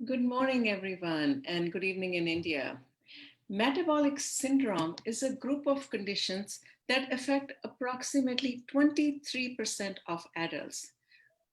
Good morning, everyone, and good evening in India. Metabolic syndrome is a group of conditions that affect approximately 23% of adults.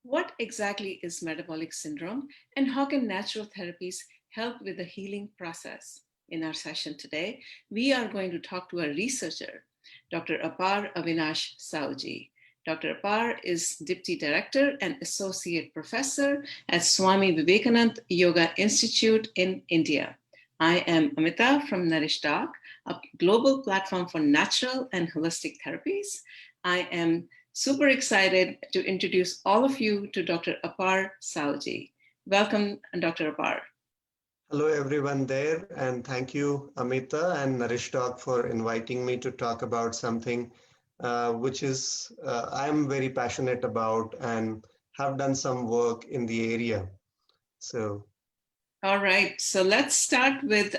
What exactly is metabolic syndrome, and how can natural therapies help with the healing process? In our session today, we are going to talk to a researcher, Dr. Apar Avinash Saoji. Dr. Apar is Deputy Director and Associate Professor at Swami Vivekanand Yoga Institute in India. I am Amita from Nourish Doc, a global platform for natural and holistic therapies. I am super excited to introduce all of you to Dr. Apar Saoji. Welcome, Dr. Apar. Hello, everyone there, and thank you, Amita and Nourish Talk, for inviting me to talk about something which is I'm very passionate about and have done some work in the area. So, All right, so let's start with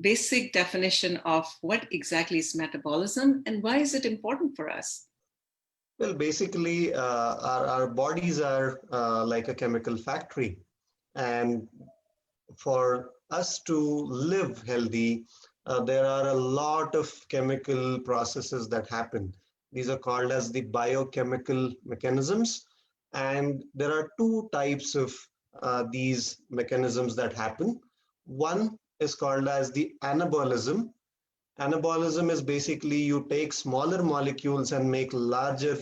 basic definition of what exactly is metabolism and why is it important for us? well, basically, our bodies are like a chemical factory, and for us to live healthy, there are a lot of chemical processes that happen. These are called as the biochemical mechanisms. And there are two types of these mechanisms that happen. One is called as the anabolism. Anabolism is basically you take smaller molecules and make larger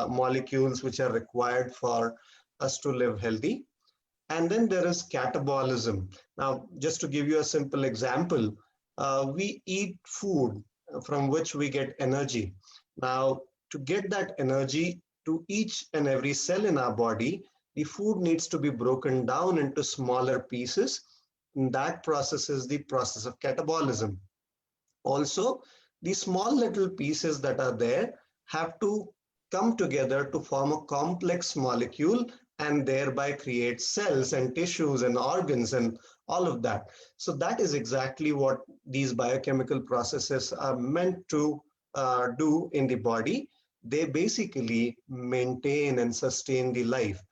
molecules which are required for us to live healthy. And then there is catabolism. Now, just to give you a simple example, we eat food from which we get energy. Now, to get that energy to each and every cell in our body, the food needs to be broken down into smaller pieces. And that process is the process of catabolism. Also, the small little pieces that are there have to come together to form a complex molecule and thereby create cells and tissues and organs and all of that. So that is exactly what these biochemical processes are meant to do in the body. They basically maintain and sustain the life.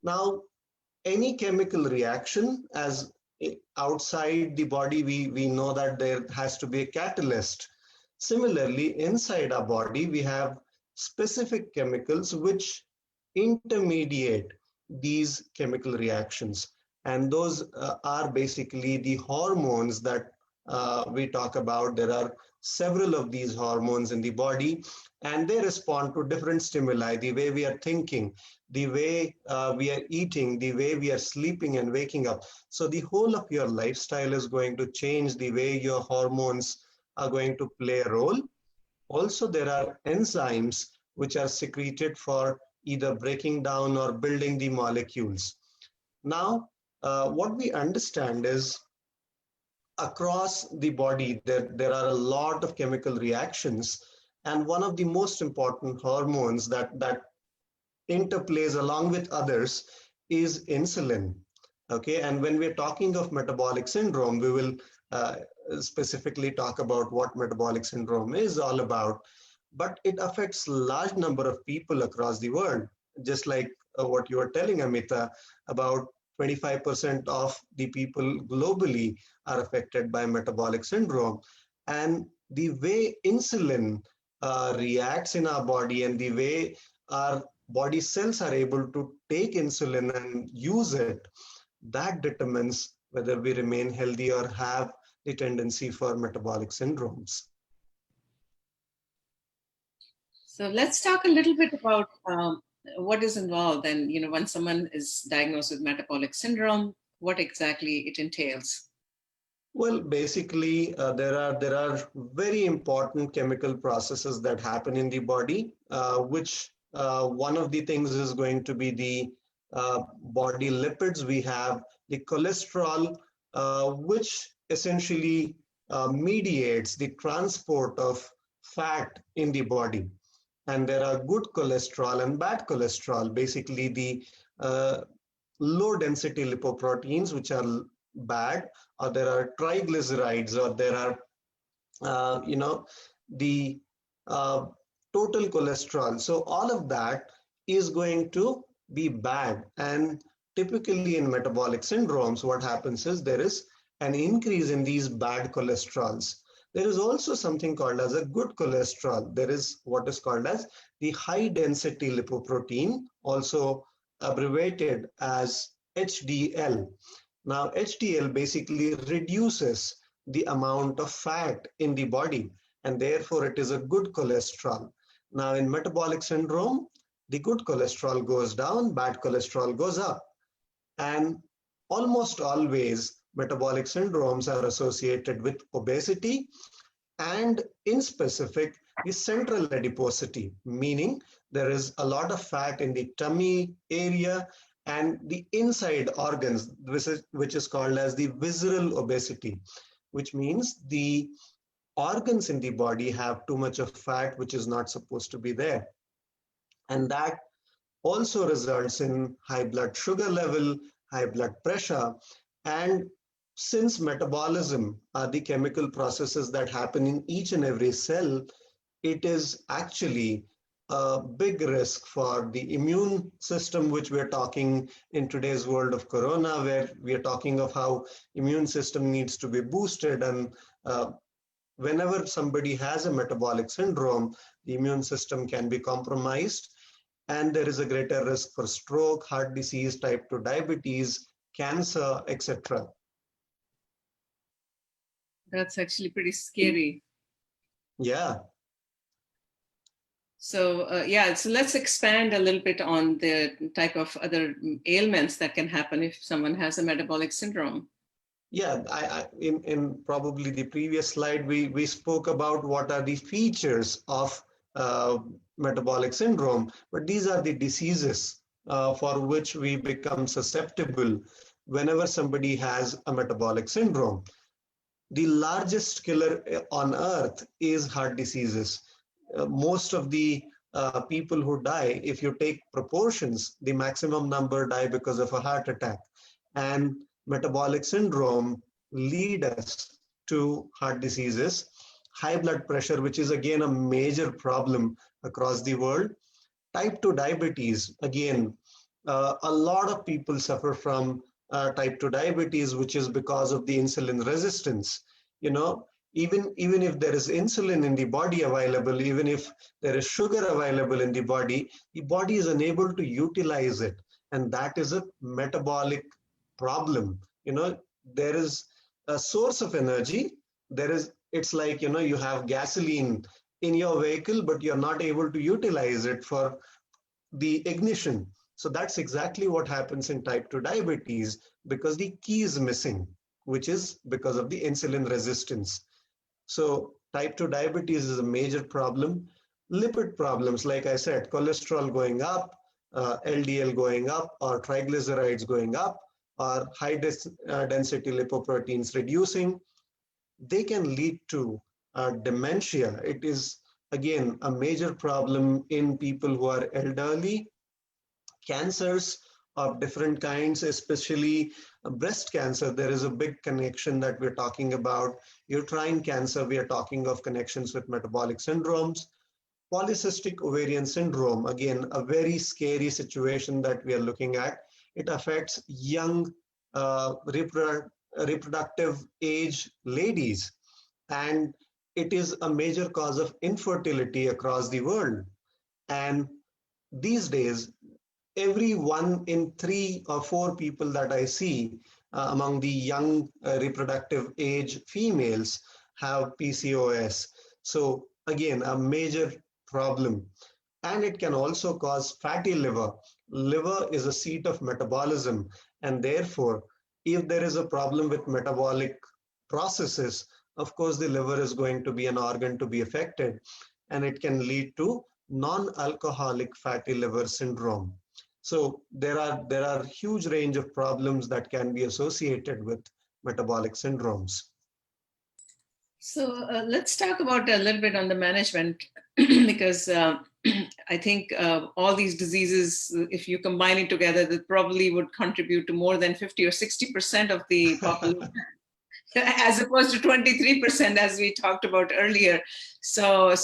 Now, any chemical reaction, as outside the body, we know that there has to be a catalyst. Similarly, inside our body, we have specific chemicals which intermediate these chemical reactions. And those are basically the hormones that we talk about. There are several of these hormones in the body, and they respond to different stimuli, the way we are thinking, the way we are eating, the way we are sleeping and waking up. So the whole of your lifestyle is going to change the way your hormones are going to play a role. Also, there are enzymes which are secreted for either breaking down or building the molecules. Now, what we understand is across the body, there are a lot of chemical reactions. And one of the most important hormones that interplays along with others is insulin. Okay, and when we're talking of metabolic syndrome, we will uh, specifically talk about what metabolic syndrome is all about. But it affects large number of people across the world, just like what you were telling, Amita, about 25% of the people globally are affected by metabolic syndrome. And the way insulin reacts in our body and the way our body cells are able to take insulin and use it, that determines whether we remain healthy or have the tendency for metabolic syndromes. So let's talk a little bit about what is involved and, when someone is diagnosed with metabolic syndrome, what exactly it entails. Well, basically, there are very important chemical processes that happen in the body, which one of the things is going to be the body lipids. We have the cholesterol, which essentially mediates the transport of fat in the body. And there are good cholesterol and bad cholesterol, basically the uh, low density lipoproteins, which are bad, or there are triglycerides, or there are, the uh, total cholesterol. So all of that is going to be bad. And typically in metabolic syndromes, what happens is there is an increase in these bad cholesterols. There is also something called as a good cholesterol. There is what is called as the high density lipoprotein, also abbreviated as HDL. Now, HDL basically reduces the amount of fat in the body, and therefore it is a good cholesterol. Now, in metabolic syndrome, the good cholesterol goes down, bad cholesterol goes up. And almost always, metabolic syndromes are associated with obesity and, in specific, the central adiposity, meaning there is a lot of fat in the tummy area and the inside organs, which is called as the visceral obesity, which means the organs in the body have too much of fat which is not supposed to be there. And that also results in high blood sugar level, high blood pressure. And since metabolism are the chemical processes that happen in each and every cell, it is actually a big risk for the immune system, which we're talking in today's world of corona, where we are talking of how immune system needs to be boosted. And whenever somebody has a metabolic syndrome, the immune system can be compromised, and there is a greater risk for stroke, heart disease, type 2 diabetes, cancer, etc. That's actually pretty scary. Yeah. So so let's expand a little bit on the type of other ailments that can happen if someone has a metabolic syndrome. Yeah, in probably the previous slide, we spoke about what are the features of metabolic syndrome, but these are the diseases for which we become susceptible whenever somebody has a metabolic syndrome. The largest killer on earth is heart diseases. Most of the people who die, if you take proportions, the maximum number die because of a heart attack. And metabolic syndrome lead us to heart diseases, high blood pressure, which is again a major problem across the world, type 2 diabetes. Again, a lot of people suffer from type 2 diabetes, which is because of the insulin resistance. You know, even if there is insulin in the body available, even if there is sugar available in the body is unable to utilize it. And that is a metabolic problem. You know, there is a source of energy. It's like, you know, you have gasoline in your vehicle, but you're not able to utilize it for the ignition. So that's exactly what happens in type 2 diabetes, because the key is missing, which is because of the insulin resistance. So type 2 diabetes is a major problem. Lipid problems, like I said, cholesterol going up, LDL going up, or triglycerides going up, or high density lipoproteins reducing, they can lead to dementia. It is, again, a major problem in people who are elderly. Cancers of different kinds, especially breast cancer, there is a big connection that we're talking about. Uterine cancer, we are talking of connections with metabolic syndromes. Polycystic ovarian syndrome, again, a very scary situation that we are looking at. It affects young reproductive age ladies, and it is a major cause of infertility across the world. And these days, every 1 in 3 or 4 people that I see among the young reproductive age females have PCOS. So again, a major problem. And it can also cause fatty liver. Liver is a seat of metabolism, and therefore, if there is a problem with metabolic processes, of course, the liver is going to be an organ to be affected, and it can lead to non-alcoholic fatty liver syndrome. So there are huge range of problems that can be associated with metabolic syndromes. So let's talk about a little bit on the management, because I think all these diseases, if you combine it together, that probably would contribute to more than 50 or 60% of the population, as opposed to 23%, as we talked about earlier. So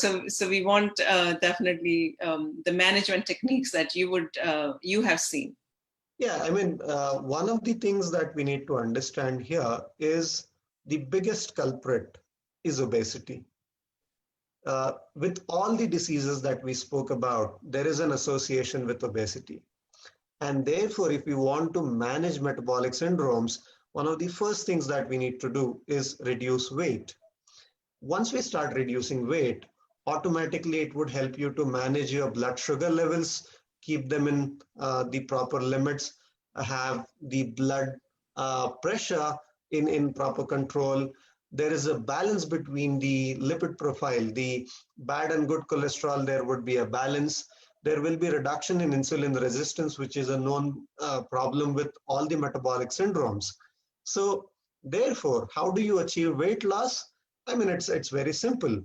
we want definitely the management techniques that you have seen. Yeah, I mean, one of the things that we need to understand here is the biggest culprit is obesity. With all the diseases that we spoke about, there is an association with obesity. And therefore, if we want to manage metabolic syndromes, one of the first things that we need to do is reduce weight. Once we start reducing weight, automatically it would help you to manage your blood sugar levels, keep them in the proper limits, have the blood pressure in proper control. There is a balance between the lipid profile, the bad and good cholesterol, there would be a balance. There will be reduction in insulin resistance, which is a known problem with all the metabolic syndromes. So therefore, how do you achieve weight loss? I mean, it's very simple.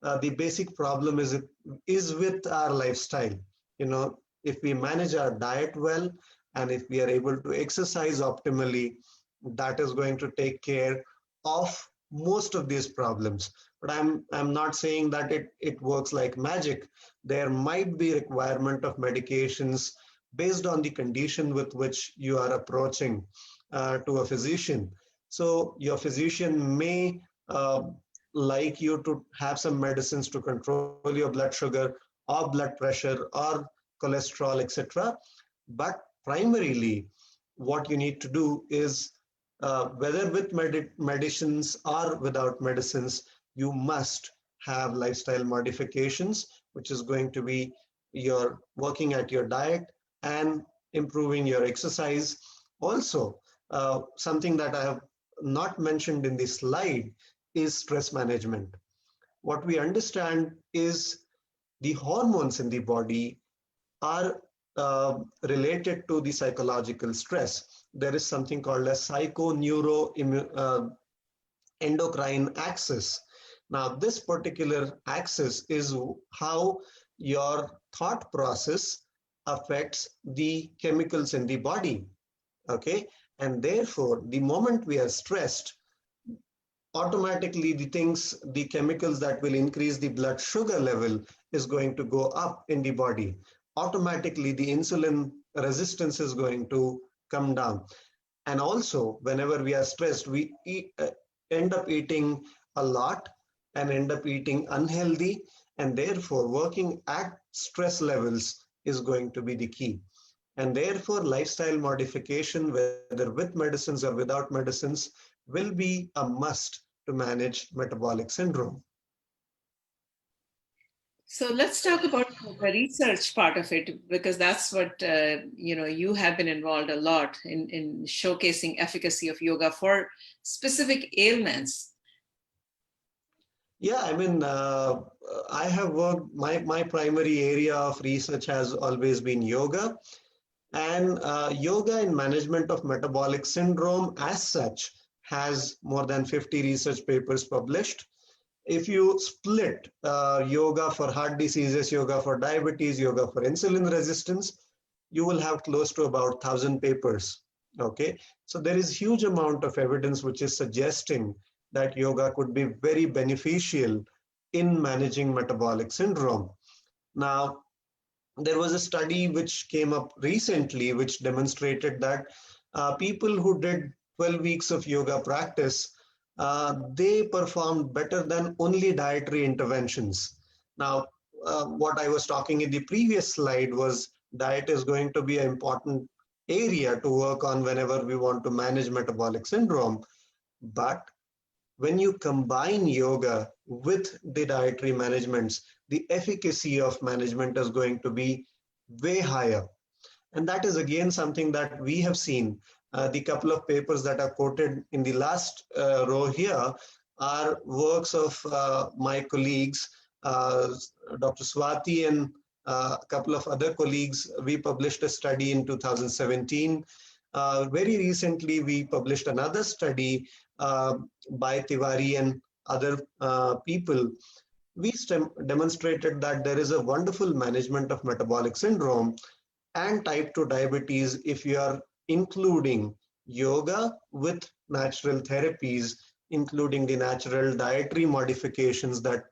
The basic problem is with our lifestyle. You know, if we manage our diet well, and if we are able to exercise optimally, that is going to take care of most of these problems. But I'm not saying that it works like magic. There might be requirement of medications based on the condition with which you are approaching to a physician. So your physician may like you to have some medicines to control your blood sugar or blood pressure or cholesterol, etc. But primarily, what you need to do is whether with medicines or without medicines, you must have lifestyle modifications, which is going to be your working at your diet and improving your exercise. Also, something that I have not mentioned in this slide is stress management. What we understand is the hormones in the body are related to the psychological stress. There is something called a endocrine axis. Now, this particular axis is how your thought process affects the chemicals in the body. Okay, and therefore, the moment we are stressed, automatically the chemicals that will increase the blood sugar level is going to go up in the body. Automatically, the insulin resistance is going to come down. And also, whenever we are stressed, we end up eating a lot and end up eating unhealthy, and therefore working at stress levels is going to be the key. And therefore, lifestyle modification, whether with medicines or without medicines, will be a must to manage metabolic syndrome. So let's talk about the research part of it, because that's what you have been involved a lot in showcasing efficacy of yoga for specific ailments. Yeah, I mean, I have worked, my primary area of research has always been yoga, and yoga in management of metabolic syndrome as such has more than 50 research papers published. If you split yoga for heart diseases, yoga for diabetes, yoga for insulin resistance, you will have close to about 1,000 papers. Okay, so there is huge amount of evidence which is suggesting that yoga could be very beneficial in managing metabolic syndrome. Now, there was a study which came up recently which demonstrated that people who did 12 weeks of yoga practice, they performed better than only dietary interventions. Now, what I was talking in the previous slide was diet is going to be an important area to work on whenever we want to manage metabolic syndrome. But when you combine yoga with the dietary managements, the efficacy of management is going to be way higher. And that is again something that we have seen. The couple of papers that are quoted in the last row here are works of my colleagues, Dr. Swati and a couple of other colleagues. We published a study in 2017. Very recently, we published another study by Tiwari and other people. We demonstrated that there is a wonderful management of metabolic syndrome and type 2 diabetes if you are including yoga with natural therapies, including the natural dietary modifications that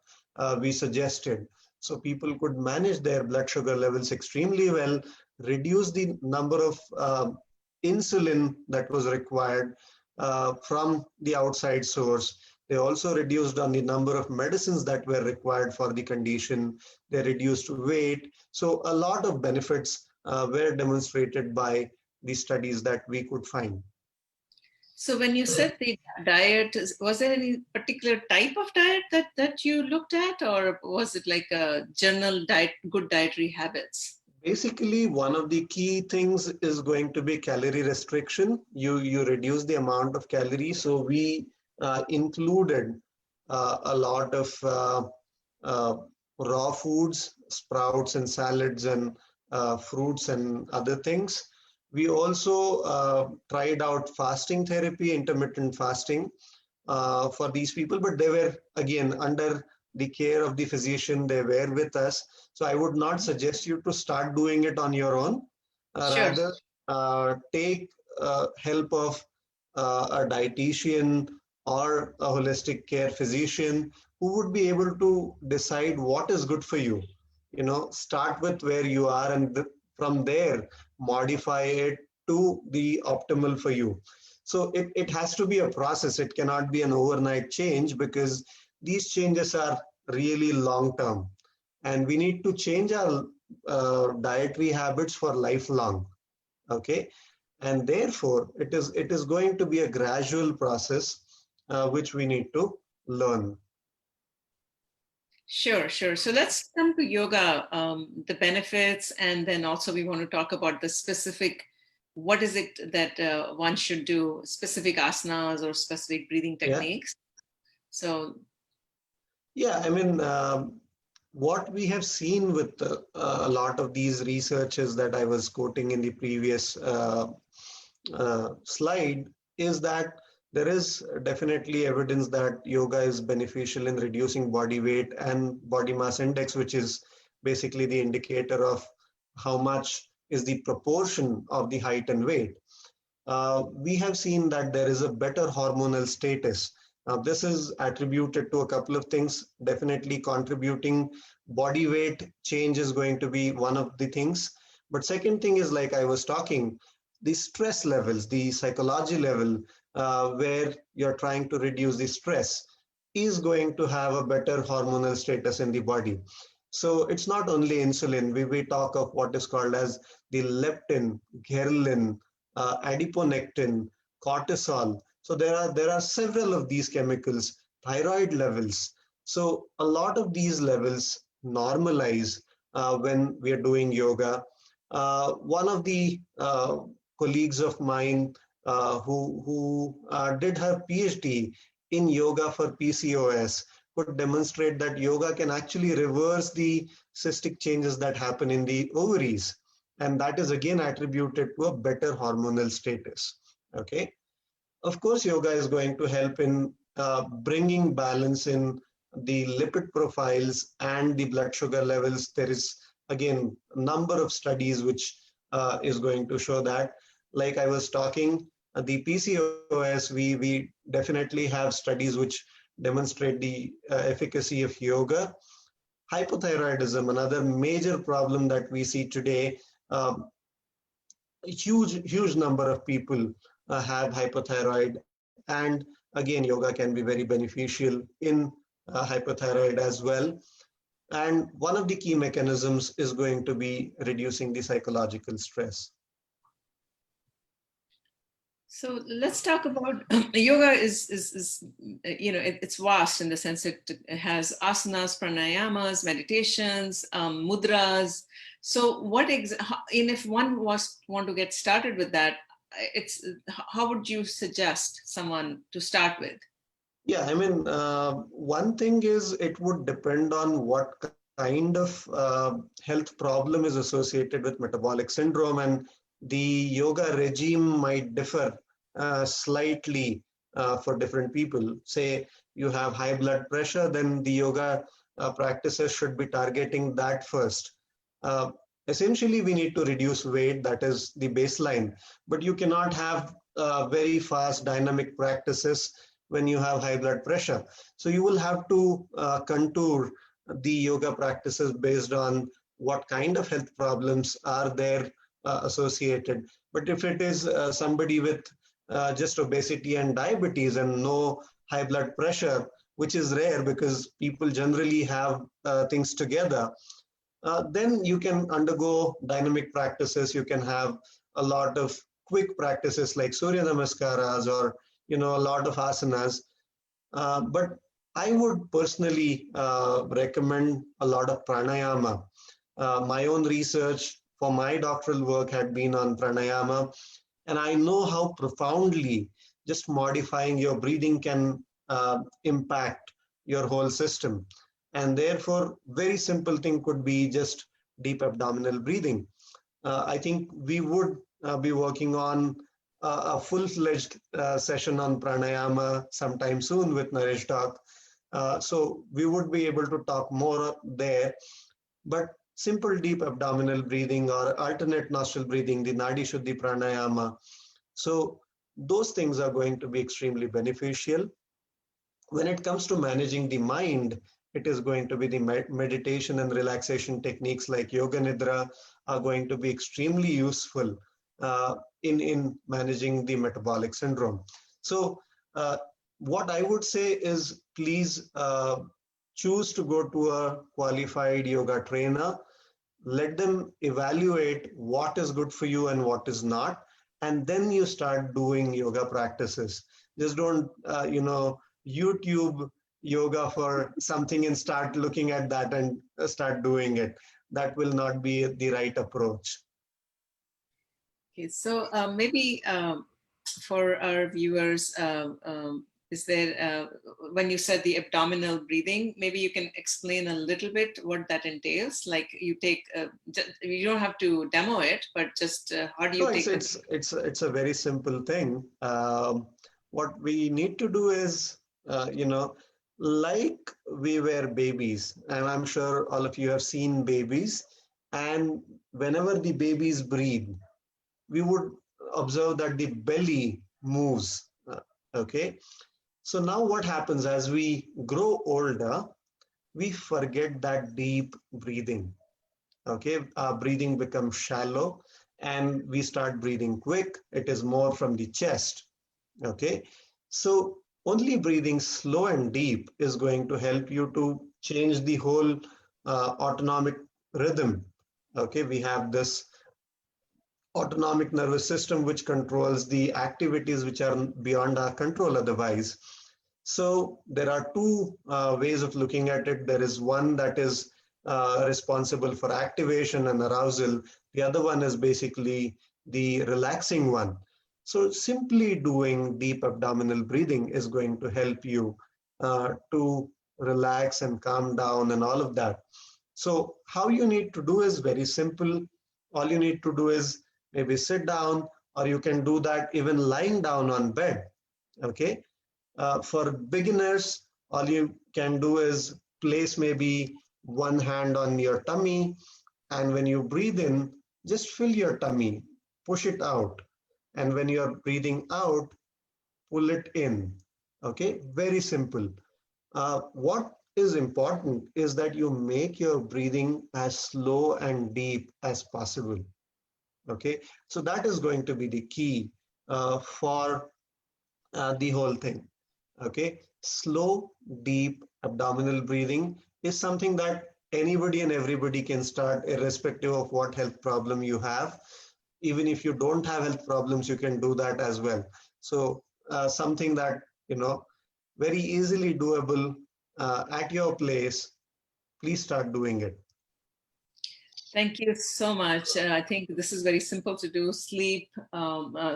we suggested. So people could manage their blood sugar levels extremely well, reduce the number of insulin that was required from the outside source. They also reduced on the number of medicines that were required for the condition. They reduced weight. So a lot of benefits were demonstrated by the studies that we could find. So when you said the diet, was there any particular type of diet that you looked at, or was it like a general diet, good dietary habits? Basically, one of the key things is going to be calorie restriction. You reduce the amount of calories. So we included a lot of uh, raw foods, sprouts and salads and fruits and other things. We also tried out fasting therapy, intermittent fasting for these people, but they were again under the care of the physician. They were with us. So I would not suggest you to start doing it on your own. Sure. Rather, take help of a dietitian or a holistic care physician who would be able to decide what is good for you. Start with where you are, and from there modify it to the optimal for you. So it has to be a process. It cannot be an overnight change, because these changes are really long term, and we need to change our dietary habits for lifelong. Okay, and therefore it is going to be a gradual process which we need to learn. Sure, sure. So let's come to yoga, the benefits, and then also we want to talk about the specific, what is it that one should do, specific asanas or specific breathing techniques. So Yeah, I mean, what we have seen with a lot of these researches that I was quoting in the previous slide is that there is definitely evidence that yoga is beneficial in reducing body weight and body mass index, which is basically the indicator of how much is the proportion of the height and weight. We have seen that there is a better hormonal status. Now, this is attributed to a couple of things. Definitely contributing body weight change is going to be one of the things. But second thing is, like I was talking, the stress levels, the psychology level, where you're trying to reduce the stress, is going to have a better hormonal status in the body. So it's not only insulin. We talk of what is called as the leptin, ghrelin, adiponectin, cortisol. So there are several of these chemicals, thyroid levels. So a lot of these levels normalize when we are doing yoga. One of the colleagues of mine who did her PhD in yoga for PCOS could demonstrate that yoga can actually reverse the cystic changes that happen in the ovaries. And that is again attributed to a better hormonal status. Okay. Of course, yoga is going to help in bringing balance in the lipid profiles and the blood sugar levels. There is, again, a number of studies which is going to show that. Like I was talking, the PCOS, we definitely have studies which demonstrate the efficacy of yoga. Hypothyroidism, another major problem that we see today. A huge number of people have hypothyroid, and again, yoga can be very beneficial in hypothyroid as well. And one of the key mechanisms is going to be reducing the psychological stress. So let's talk about yoga. Is it's vast in the sense it has asanas, pranayamas, meditations, mudras. So if one want to get started with that, how would you suggest someone to start with? Yeah, I mean, one thing is it would depend on what kind of health problem is associated with metabolic syndrome, and the yoga regime might differ slightly for different people. Say you have high blood pressure, then the yoga practices should be targeting that first. Uh, Essentially, we need to reduce weight, that is the baseline, but you cannot have very fast dynamic practices when you have high blood pressure. So you will have to contour the yoga practices based on what kind of health problems are there associated. But if it is somebody with just obesity and diabetes and no high blood pressure, which is rare because people generally have things together, then you can undergo dynamic practices. You can have a lot of quick practices like Surya Namaskaras or a lot of asanas. But I would personally recommend a lot of pranayama. My own research for my doctoral work had been on pranayama, and I know how profoundly just modifying your breathing can impact your whole system. And therefore, very simple thing could be just deep abdominal breathing. I think we would be working on a full-fledged session on pranayama sometime soon with Naresh Doc. So we would be able to talk more there. But simple deep abdominal breathing or alternate nostril breathing, the Nadi Shuddhi pranayama. So those things are going to be extremely beneficial. When it comes to managing the mind, it is going to be the meditation and relaxation techniques like yoga nidra are going to be extremely useful in managing the metabolic syndrome. So what I would say is please choose to go to a qualified yoga trainer. Let them evaluate what is good for you and what is not, and then you start doing yoga practices. Just don't YouTube yoga for something and start looking at that and start doing it. That will not be the right approach. Okay, so maybe for our viewers, is there, when you said the abdominal breathing, maybe you can explain a little bit what that entails? Like you take, you don't have to demo it, but just how do you take it? It's a very simple thing. What we need to do is, like we were babies, and I'm sure all of you have seen babies, and whenever the babies breathe, we would observe that the belly moves. Okay. So now what happens as we grow older, we forget that deep breathing. Okay. Our breathing becomes shallow and we start breathing quick. It is more from the chest. Okay. So only breathing slow and deep is going to help you to change the whole autonomic rhythm. Okay. We have this autonomic nervous system which controls the activities which are beyond our control otherwise. So there are two ways of looking at it. There is one that is responsible for activation and arousal. The other one is basically the relaxing one. So simply doing deep abdominal breathing is going to help you to relax and calm down and all of that. So how you need to do is very simple. All you need to do is maybe sit down, or you can do that even lying down on bed. Okay. For beginners, all you can do is place maybe one hand on your tummy, and when you breathe in, just fill your tummy, push it out. And when you're breathing out, pull it in. Okay, very simple. What is important is that you make your breathing as slow and deep as possible. Okay, so that is going to be the key for the whole thing. Okay, slow, deep abdominal breathing is something that anybody and everybody can start, irrespective of what health problem you have. Even if you don't have health problems, you can do that as well. So something that, very easily doable at your place. Please start doing it. Thank you so much. I think this is very simple to do. Sleep,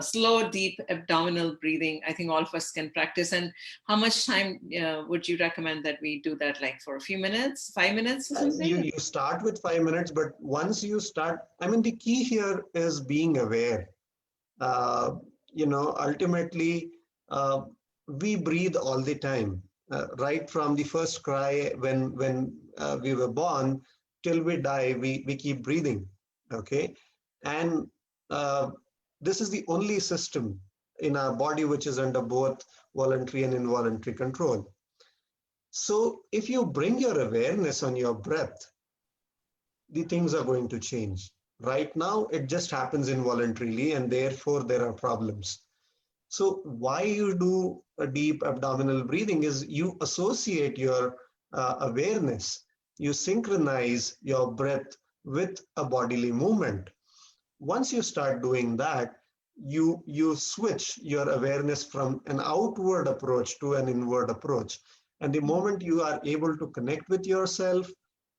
slow, deep abdominal breathing. I think all of us can practice. And how much time would you recommend that we do that? Like for a few minutes, 5 minutes or something? You start with 5 minutes, but once you start, I mean, the key here is being aware. Ultimately, we breathe all the time, right from the first cry when we were born till we die, we keep breathing. Okay. And this is the only system in our body which is under both voluntary and involuntary control. So if you bring your awareness on your breath, the things are going to change. Right now, it just happens involuntarily, and therefore there are problems. So why you do a deep abdominal breathing is you associate your awareness, you synchronize your breath with a bodily movement. Once you start doing that, you switch your awareness from an outward approach to an inward approach. And the moment you are able to connect with yourself,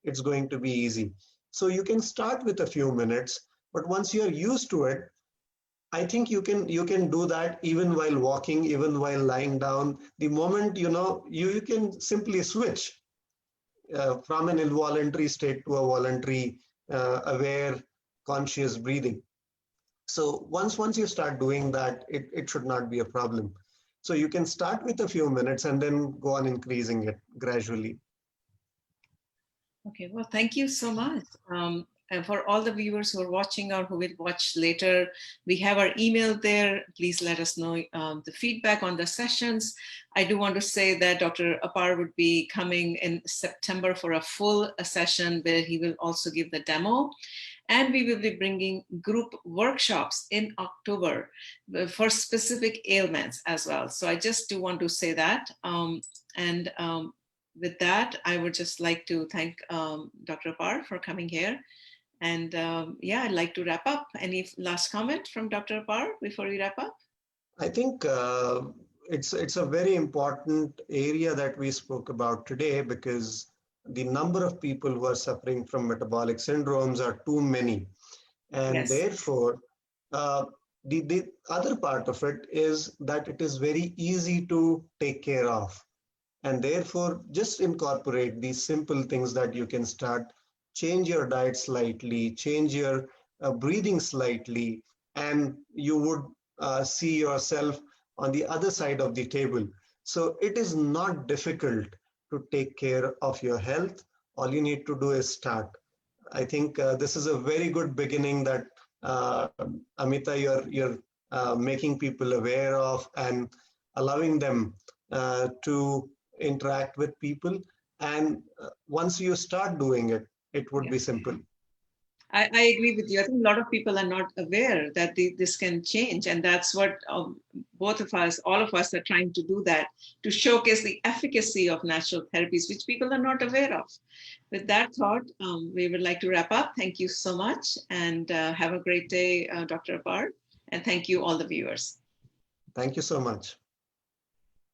it's going to be easy. So you can start with a few minutes, but once you're used to it, I think you can do that even while walking, even while lying down. The moment you can simply switch from an involuntary state to a voluntary, aware, conscious breathing. So once you start doing that, it should not be a problem. So you can start with a few minutes and then go on increasing it gradually. Okay, well, thank you so much. And for all the viewers who are watching or who will watch later, we have our email there. Please let us know the feedback on the sessions. I do want to say that Dr. Apar would be coming in September for a full session where he will also give the demo. And we will be bringing group workshops in October for specific ailments as well. So I just do want to say that. With that, I would just like to thank Dr. Apar for coming here. And yeah, I'd like to wrap up. Any last comment from Dr. Apar before we wrap up? I think it's a very important area that we spoke about today, because the number of people who are suffering from metabolic syndromes are too many. And Yes. therefore, uh, the other part of it is that it is very easy to take care of. And therefore, just incorporate these simple things that you can start. Change your diet slightly, change your breathing slightly, and you would see yourself on the other side of the table. So it is not difficult to take care of your health. All you need to do is start. I think this is a very good beginning that Amita, you're making people aware of and allowing them to interact with people. And once you start doing it, it would Yeah. be simple. I agree with you. I think a lot of people are not aware that this can change. And that's what both of us, all of us are trying to do, that to showcase the efficacy of natural therapies, which people are not aware of. With that thought, we would like to wrap up. Thank you so much, and have a great day, Dr. Apar. And thank you, all the viewers. Thank you so much.